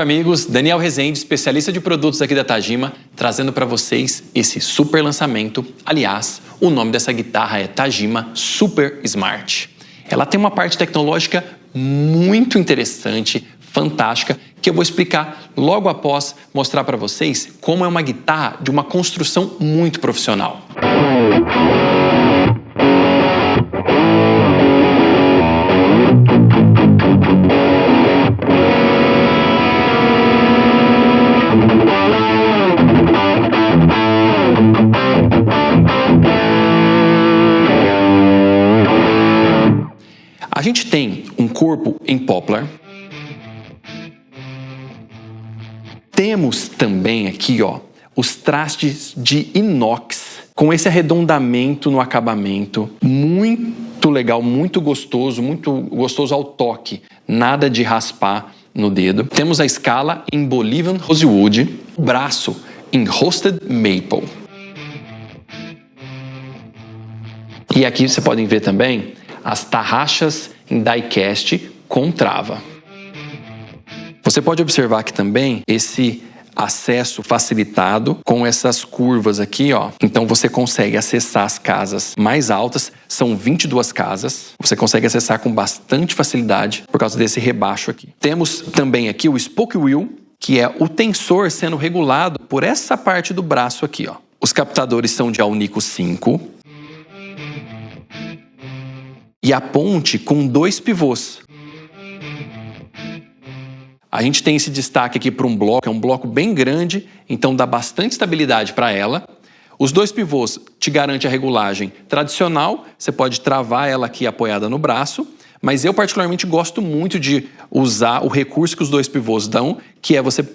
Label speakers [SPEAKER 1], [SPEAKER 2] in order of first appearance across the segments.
[SPEAKER 1] amigos, Daniel Rezende, especialista de produtos aqui da Tajima, trazendo para vocês esse super lançamento. Aliás, o nome dessa guitarra é Tajima Super Smart. Ela tem uma parte tecnológica muito interessante, fantástica, que eu vou explicar logo após mostrar para vocês como é uma guitarra de uma construção muito profissional. A gente tem um corpo em poplar. Temos também aqui, ó, os trastes de inox, com esse arredondamento no acabamento, muito legal, muito gostoso ao toque, nada de raspar no dedo. Temos a escala em Bolivian Rosewood, o braço em Roasted Maple. E aqui vocês podem ver também as tarraxas em die-cast com trava. Você pode observar aqui também esse acesso facilitado com essas curvas aqui, ó. Então você consegue acessar as casas mais altas, são 22 casas. Você consegue acessar com bastante facilidade por causa desse rebaixo aqui. Temos também aqui o spoke wheel, que é o tensor sendo regulado por essa parte do braço aqui, ó. Os captadores são de Alnico 5. E a ponte com 2 pivôs. A gente tem esse destaque aqui para um bloco, é um bloco bem grande, então dá bastante estabilidade para ela. Os 2 pivôs te garante a regulagem tradicional, você pode travar ela aqui apoiada no braço, mas eu particularmente gosto muito de usar o recurso que os 2 pivôs dão, que é você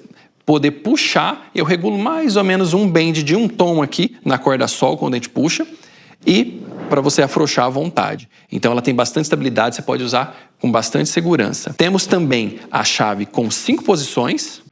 [SPEAKER 1] poder puxar. Eu regulo mais ou menos um bend de um tom aqui na corda sol quando a gente puxa, e para você afrouxar à vontade. Então ela tem bastante estabilidade, você pode usar com bastante segurança. Temos também a chave com 5 posições.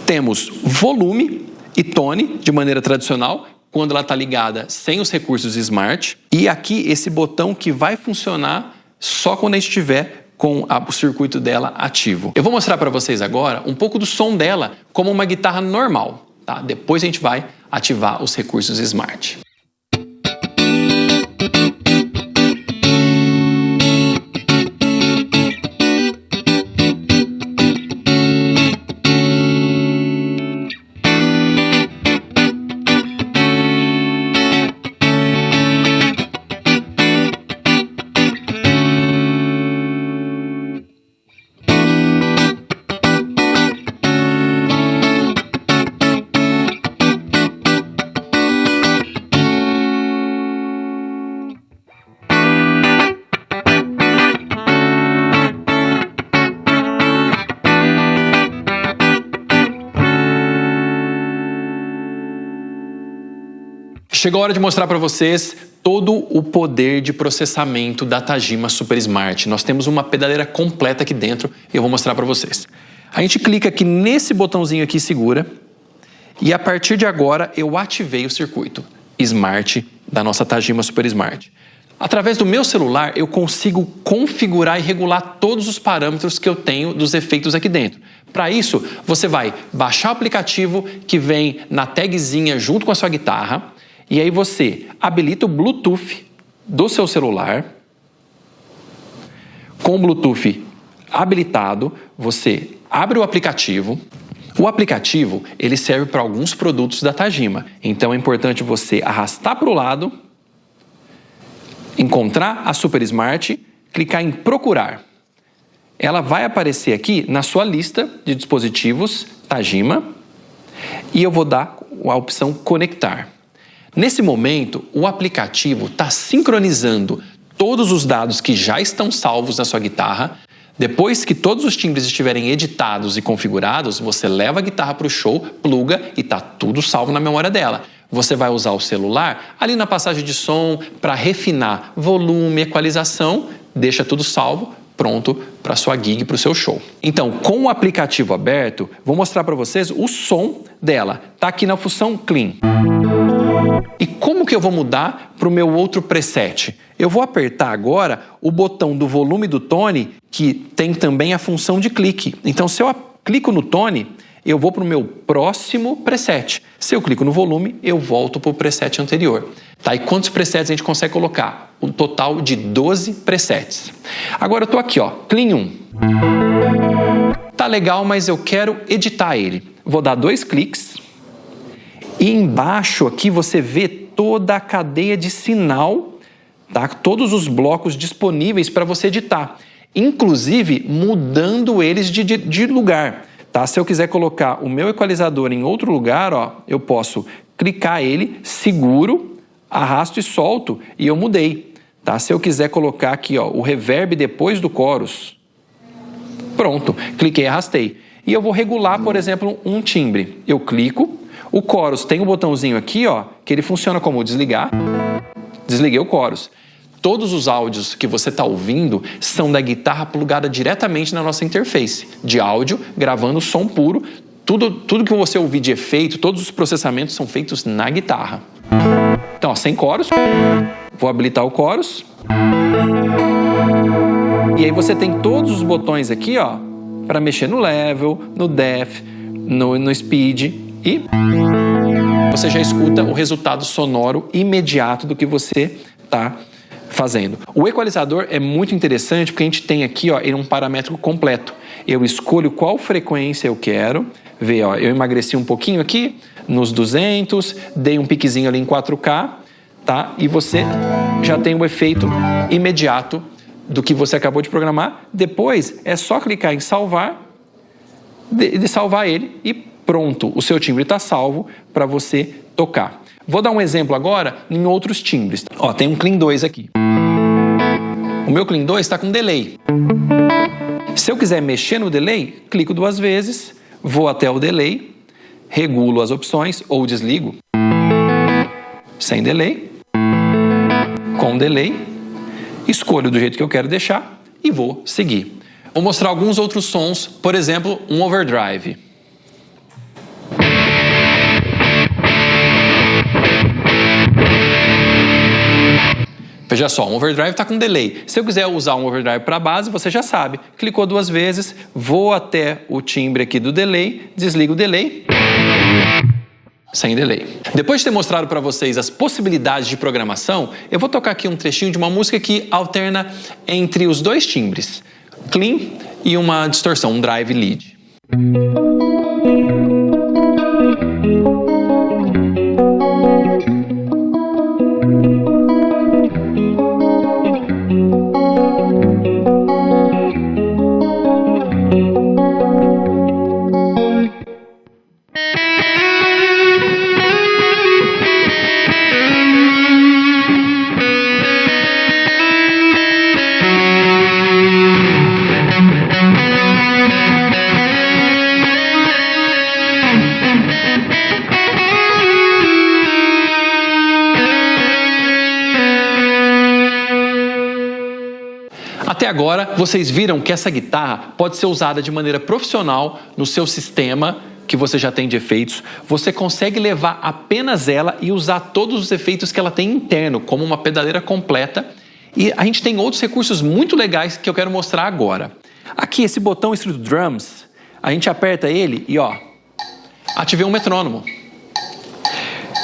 [SPEAKER 1] Temos volume e tone de maneira tradicional, quando ela está ligada sem os recursos Smart. E aqui esse botão que vai funcionar só quando a gente estiver com o circuito dela ativo. Eu vou mostrar para vocês agora um pouco do som dela como uma guitarra normal, tá? Depois a gente vai ativar os recursos Smart. Chegou a hora de mostrar para vocês todo o poder de processamento da Tajima Super Smart. Nós temos uma pedaleira completa aqui dentro e eu vou mostrar para vocês. A gente clica aqui nesse botãozinho aqui, segura, e a partir de agora eu ativei o circuito Smart da nossa Tajima Super Smart. Através do meu celular eu consigo configurar e regular todos os parâmetros que eu tenho dos efeitos aqui dentro. Para isso, você vai baixar o aplicativo que vem na tagzinha junto com a sua guitarra. E aí você habilita o Bluetooth do seu celular. Com o Bluetooth habilitado, você abre o aplicativo. O aplicativo, ele serve para alguns produtos da Tajima. Então é importante você arrastar para o lado, encontrar a Super Smart, clicar em procurar. Ela vai aparecer aqui na sua lista de dispositivos Tajima e eu vou dar a opção conectar. Nesse momento, o aplicativo está sincronizando todos os dados que já estão salvos na sua guitarra. Depois que todos os timbres estiverem editados e configurados, você leva a guitarra para o show, pluga e está tudo salvo na memória dela. Você vai usar o celular ali na passagem de som para refinar volume, equalização, deixa tudo salvo, pronto para sua gig, para o seu show. Então, com o aplicativo aberto, vou mostrar para vocês o som dela. Está aqui na função Clean. E como que eu vou mudar para o meu outro preset? Eu vou apertar agora o botão do volume do tone, que tem também a função de clique. Então, se eu clico no tone, eu vou para o meu próximo preset. Se eu clico no volume, eu volto para o preset anterior. Tá? E quantos presets a gente consegue colocar? Um total de 12 presets. Agora eu estou aqui, ó, Clean 1. Tá legal, mas eu quero editar ele. Vou dar 2 cliques. E embaixo aqui você vê toda a cadeia de sinal, tá? Todos os blocos disponíveis para você editar. Inclusive mudando eles de lugar. Tá? Se eu quiser colocar o meu equalizador em outro lugar, ó, eu posso clicar ele, seguro, arrasto e solto e eu mudei. Tá? Se eu quiser colocar aqui, ó, o reverb depois do chorus, pronto, cliquei e arrastei. E eu vou regular, por exemplo, um timbre. Eu clico, o chorus tem um botãozinho aqui, ó, que ele funciona como desligar. Desliguei o chorus. Todos os áudios que você está ouvindo são da guitarra plugada diretamente na nossa interface de áudio, gravando som puro. Tudo que você ouvir de efeito, todos os processamentos são feitos na guitarra. Então, ó, sem chorus, vou habilitar o chorus. E aí você tem todos os botões aqui, ó, para mexer no level, no depth, no speed e você já escuta o resultado sonoro imediato do que você está fazendo. O equalizador é muito interessante porque a gente tem aqui, ó, ele é um parâmetro completo. Eu escolho qual frequência eu quero. Vê, ó, eu emagreci um pouquinho aqui nos 200, dei um piquezinho ali em 4K, tá? E você já tem o efeito imediato do que você acabou de programar. Depois é só clicar em salvar, de salvar ele e pronto, o seu timbre está salvo para você tocar. Vou dar um exemplo agora em outros timbres. Ó, tem um Clean 2 aqui. O meu Clean 2 está com delay. Se eu quiser mexer no delay, clico 2 vezes, vou até o delay, regulo as opções ou desligo. Sem delay, com delay, escolho do jeito que eu quero deixar e vou seguir. Vou mostrar alguns outros sons, por exemplo, um overdrive. Veja só, um overdrive está com delay. Se eu quiser usar um overdrive para base, você já sabe. Clicou 2 vezes, vou até o timbre aqui do delay, desligo o delay, sem delay. Depois de ter mostrado para vocês as possibilidades de programação, eu vou tocar aqui um trechinho de uma música que alterna entre os 2 timbres, clean e uma distorção, um drive lead. Até agora, vocês viram que essa guitarra pode ser usada de maneira profissional no seu sistema que você já tem de efeitos. Você consegue levar apenas ela e usar todos os efeitos que ela tem interno, como uma pedaleira completa. E a gente tem outros recursos muito legais que eu quero mostrar agora. Aqui, esse botão escrito Drums, a gente aperta ele e, ó, ativei um metrônomo.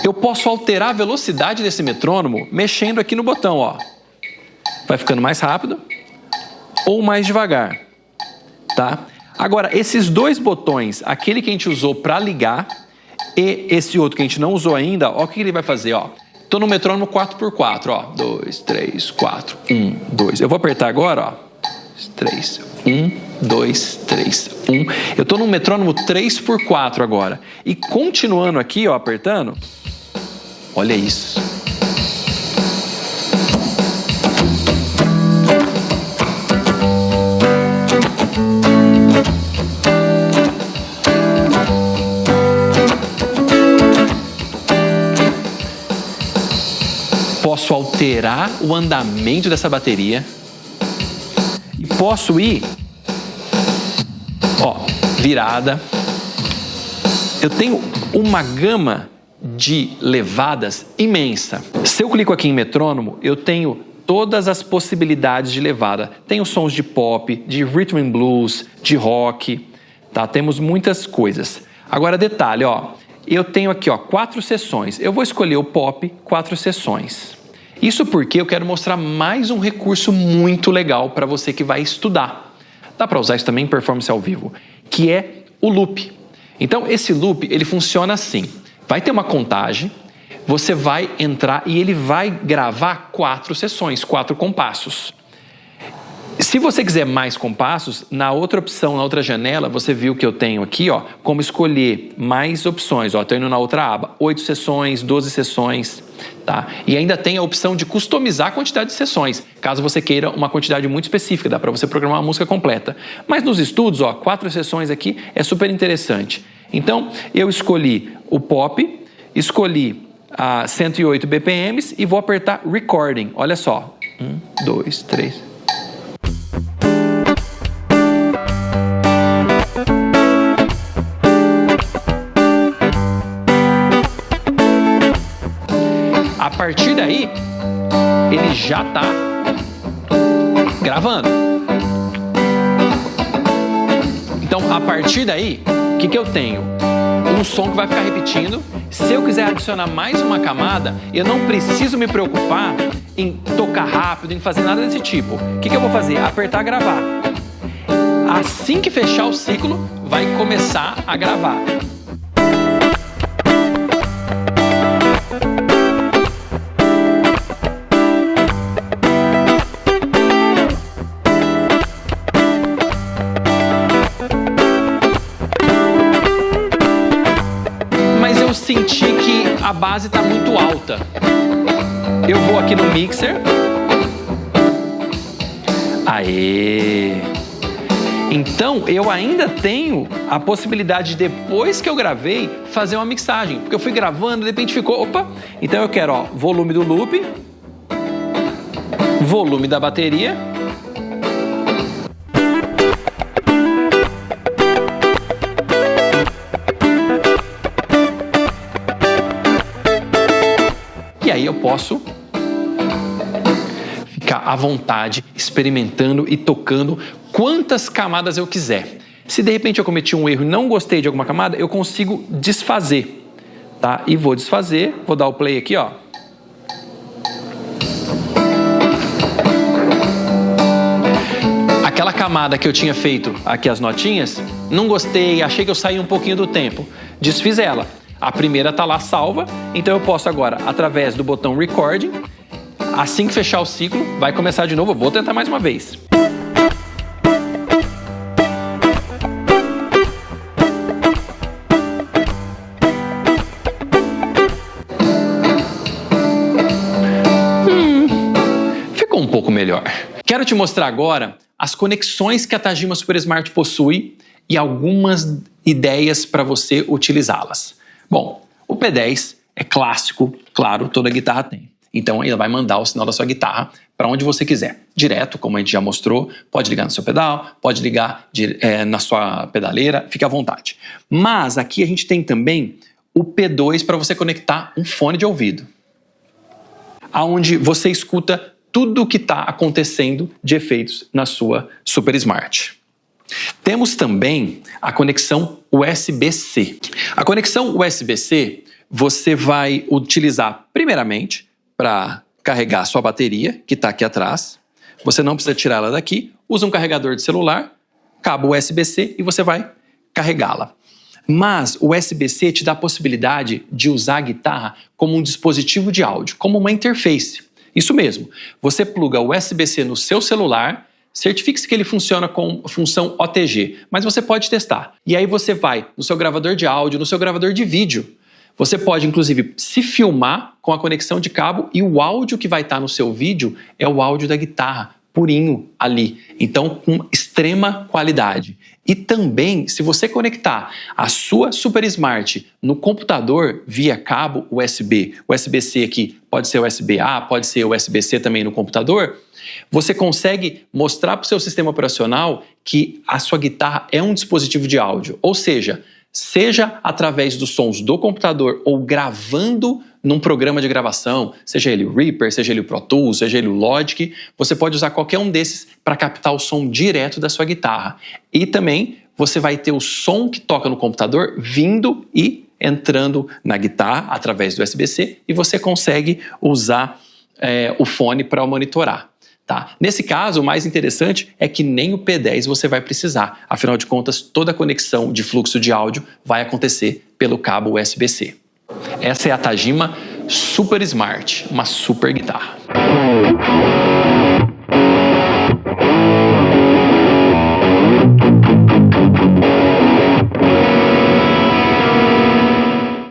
[SPEAKER 1] Eu posso alterar a velocidade desse metrônomo mexendo aqui no botão, ó. Vai ficando mais rápido ou mais devagar, tá? Agora, esses 2 botões, aquele que a gente usou para ligar e esse outro que a gente não usou ainda, ó, o que ele vai fazer, ó. Tô no metrônomo 4x4, ó. 2, 3, 4, 1, 2. Eu vou apertar agora, ó. 3, 1, 2, 3, 1. Eu tô no metrônomo 3x4 agora. E continuando aqui, ó, apertando, olha isso. Posso alterar o andamento dessa bateria e posso ir, ó, virada. Eu tenho uma gama de levadas imensa. Se eu clico aqui em metrônomo, eu tenho todas as possibilidades de levada. Tenho sons de pop, de rhythm and blues, de rock, tá? Temos muitas coisas. Agora detalhe, ó, eu tenho aqui, ó, 4 sessões. Eu vou escolher o pop, 4 sessões. Isso porque eu quero mostrar mais um recurso muito legal para você que vai estudar. Dá para usar isso também em performance ao vivo, que é o loop. Então esse loop, ele funciona assim. Vai ter uma contagem, você vai entrar e ele vai gravar 4 sessões, 4 compassos. Se você quiser mais compassos, na outra opção, na outra janela, você viu que eu tenho aqui, ó, como escolher mais opções. Ó, estou indo na outra aba, 8 sessões, 12 sessões, tá? E ainda tem a opção de customizar a quantidade de sessões, caso você queira uma quantidade muito específica, dá para você programar uma música completa. Mas nos estudos, ó, 4 sessões aqui é super interessante. Então, eu escolhi o pop, escolhi a 108 BPMs e vou apertar Recording. Olha só, 1, 2, 3... A partir daí, ele já está gravando. Então, a partir daí, o que eu tenho? Um som que vai ficar repetindo. Se eu quiser adicionar mais uma camada, eu não preciso me preocupar em tocar rápido, em fazer nada desse tipo. O que eu vou fazer? Apertar gravar. Assim que fechar o ciclo, vai começar a gravar. Eu senti que a base está muito alta. Eu vou aqui no mixer. Aê! Então eu ainda tenho a possibilidade de, depois que eu gravei, fazer uma mixagem. Porque eu fui gravando, de repente ficou... Opa! Então eu quero, ó, volume do loop, volume da bateria, e aí eu posso ficar à vontade, experimentando e tocando quantas camadas eu quiser. Se de repente eu cometi um erro e não gostei de alguma camada, eu consigo desfazer, tá? E vou desfazer, vou dar o play aqui, ó. Aquela camada que eu tinha feito aqui as notinhas, não gostei, achei que eu saí um pouquinho do tempo, desfiz ela. A primeira está lá salva, então eu posso agora, através do botão Recording, assim que fechar o ciclo, vai começar de novo. Eu vou tentar mais uma vez. Ficou um pouco melhor. Quero te mostrar agora as conexões que a Tajima Super Smart possui e algumas ideias para você utilizá-las. Bom, o P10 é clássico, claro, toda guitarra tem. Então ele vai mandar o sinal da sua guitarra para onde você quiser. Direto, como a gente já mostrou, pode ligar no seu pedal, pode ligar na sua pedaleira, fique à vontade. Mas aqui a gente tem também o P2 para você conectar um fone de ouvido, onde você escuta tudo o que está acontecendo de efeitos na sua Super Smart. Temos também a conexão USB-C. A conexão USB-C você vai utilizar primeiramente para carregar a sua bateria, que está aqui atrás. Você não precisa tirar ela daqui, usa um carregador de celular, cabo USB-C e você vai carregá-la. Mas o USB-C te dá a possibilidade de usar a guitarra como um dispositivo de áudio, como uma interface. Isso mesmo, você pluga o USB-C no seu celular, certifique-se que ele funciona com função OTG, mas você pode testar. E aí você vai no seu gravador de áudio, no seu gravador de vídeo. Você pode, inclusive, se filmar com a conexão de cabo e o áudio que vai estar no seu vídeo é o áudio da guitarra, purinho ali. Então, com extrema qualidade. E também, se você conectar a sua Super Smart no computador via cabo USB, USB-C aqui, pode ser USB-A, pode ser USB-C também no computador, você consegue mostrar para o seu sistema operacional que a sua guitarra é um dispositivo de áudio. Ou seja, seja através dos sons do computador ou gravando num programa de gravação, seja ele o Reaper, seja ele o Pro Tools, seja ele o Logic, você pode usar qualquer um desses para captar o som direto da sua guitarra. E também você vai ter o som que toca no computador vindo e entrando na guitarra através do USB-C e você consegue usar o fone para monitorar. Tá? Nesse caso, o mais interessante é que nem o P10 você vai precisar. Afinal de contas, toda a conexão de fluxo de áudio vai acontecer pelo cabo USB-C. Essa é a Tajima Super Smart, uma super guitarra.